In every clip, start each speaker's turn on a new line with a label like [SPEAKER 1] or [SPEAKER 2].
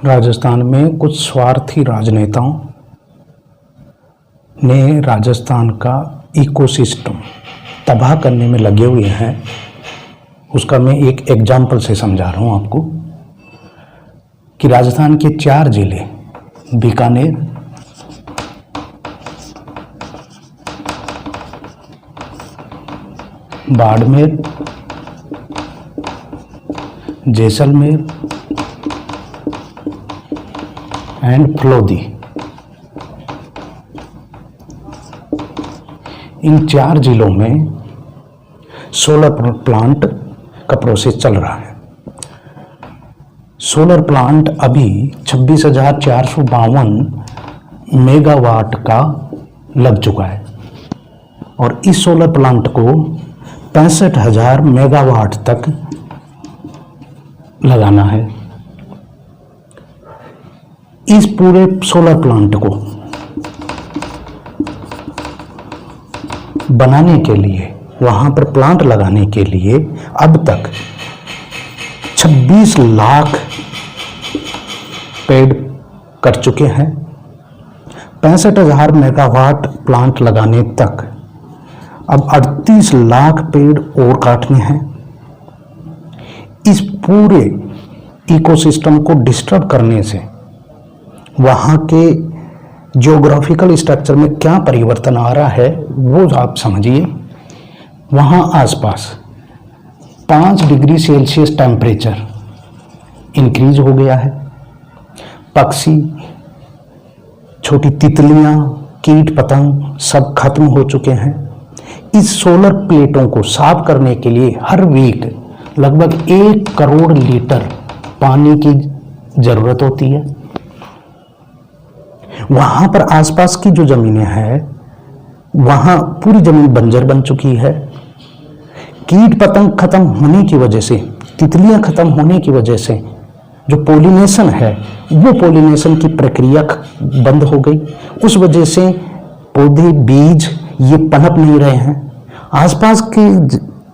[SPEAKER 1] राजस्थान में कुछ स्वार्थी राजनेताओं ने राजस्थान का इकोसिस्टम तबाह करने में लगे हुए हैं। उसका मैं एक एग्जाम्पल से समझा रहा हूँ आपको कि राजस्थान के 4 जिले बीकानेर, बाड़मेर, जैसलमेर एंड फलोदी, इन 4 जिलों में सोलर प्लांट का प्रोसेस चल रहा है। सोलर प्लांट अभी 26,452 मेगावाट का लग चुका है और इस सोलर प्लांट को 65,000 मेगावाट तक लगाना है। इस पूरे सोलर प्लांट को बनाने के लिए, वहां पर प्लांट लगाने के लिए अब तक 26 लाख पेड़ कट चुके हैं। 65,000 मेगावाट प्लांट लगाने तक अब 38 लाख पेड़ और काटने हैं। इस पूरे इकोसिस्टम को डिस्टर्ब करने से वहां के ज्योग्राफिकल स्ट्रक्चर में क्या परिवर्तन आ रहा है वो आप समझिए। वहां आसपास 5 डिग्री सेल्सियस टेम्परेचर इंक्रीज हो गया है। पक्षी, छोटी तितलियां, कीट पतंग सब खत्म हो चुके हैं। इस सोलर प्लेटों को साफ करने के लिए हर वीक लगभग 1 करोड़ लीटर पानी की जरूरत होती है। वहां पर आसपास की जो जमीनें हैं वहां पूरी जमीन बंजर बन चुकी है। कीट पतंग खत्म होने की वजह से, तितलियां खत्म होने की वजह से जो पोलिनेशन है वो पोलिनेशन की प्रक्रिया बंद हो गई। उस वजह से पौधे, बीज ये पनप नहीं रहे हैं। आसपास की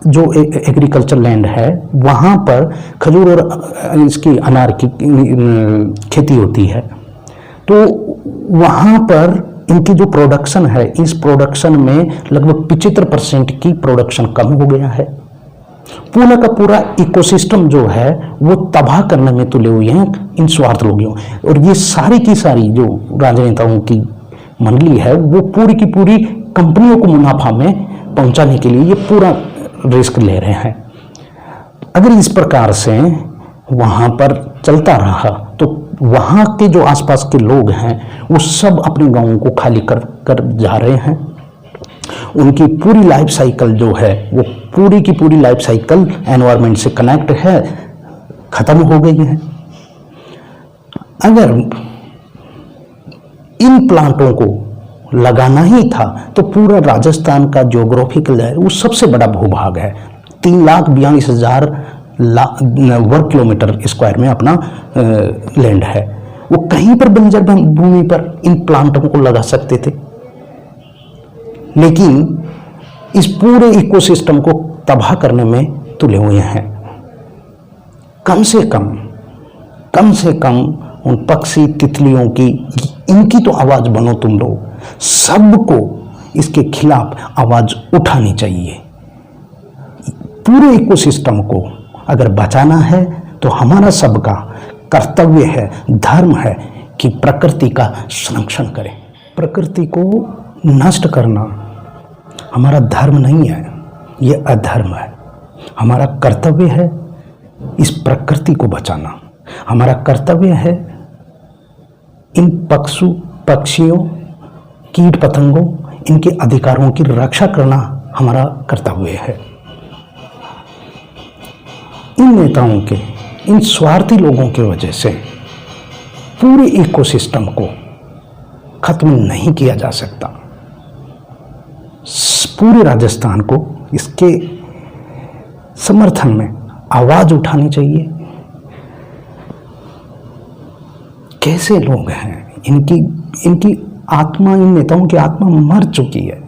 [SPEAKER 1] जो एग्रीकल्चर लैंड है वहां पर खजूर और इसकी अनार की खेती होती है, तो वहां पर इनकी जो प्रोडक्शन है, इस प्रोडक्शन में लगभग 75% की प्रोडक्शन कम हो गया है। पूरा का पूरा इकोसिस्टम जो है वो तबाह करने में तुले हुए हैं इन स्वार्थ लोगों। और ये सारी की सारी जो राजनेताओं की मंडली है वो पूरी की पूरी कंपनियों को मुनाफा में पहुंचाने के लिए ये पूरा रिस्क ले रहे हैं। अगर इस प्रकार से वहां पर चलता रहा तो वहां के जो आसपास के लोग हैं वो सब अपने गांवों को खाली कर जा रहे हैं। उनकी पूरी लाइफ साइकिल जो है वो पूरी की पूरी लाइफ साइकिल एनवायरनमेंट से कनेक्ट है, खत्म हो गई है। अगर इन प्लांटों को लगाना ही था तो पूरा राजस्थान का ज्योग्राफिकल है वो सबसे बड़ा भूभाग है। 3,42,000 वर्ग किलोमीटर स्क्वायर में अपना लैंड है। वो कहीं पर बंजर भूमि पर इन प्लांटों को लगा सकते थे, लेकिन इस पूरे इकोसिस्टम को तबाह करने में तुले हुए हैं। कम से कम उन पक्षी, तितलियों की, इनकी तो आवाज बनो तुम लोग। सबको इसके खिलाफ आवाज उठानी चाहिए। पूरे इकोसिस्टम को अगर बचाना है तो हमारा सबका कर्तव्य है, धर्म है कि प्रकृति का संरक्षण करें। प्रकृति को नष्ट करना हमारा धर्म नहीं है, ये अधर्म है। हमारा कर्तव्य है इस प्रकृति को बचाना। हमारा कर्तव्य है इन पक्षियों, कीट पतंगों, इनके अधिकारों की रक्षा करना हमारा कर्तव्य है। इन नेताओं के, इन स्वार्थी लोगों की वजह से पूरे इकोसिस्टम को खत्म नहीं किया जा सकता। पूरे राजस्थान को इसके समर्थन में आवाज उठानी चाहिए। कैसे लोग हैं, इनकी आत्मा, इन नेताओं की आत्मा मर चुकी है।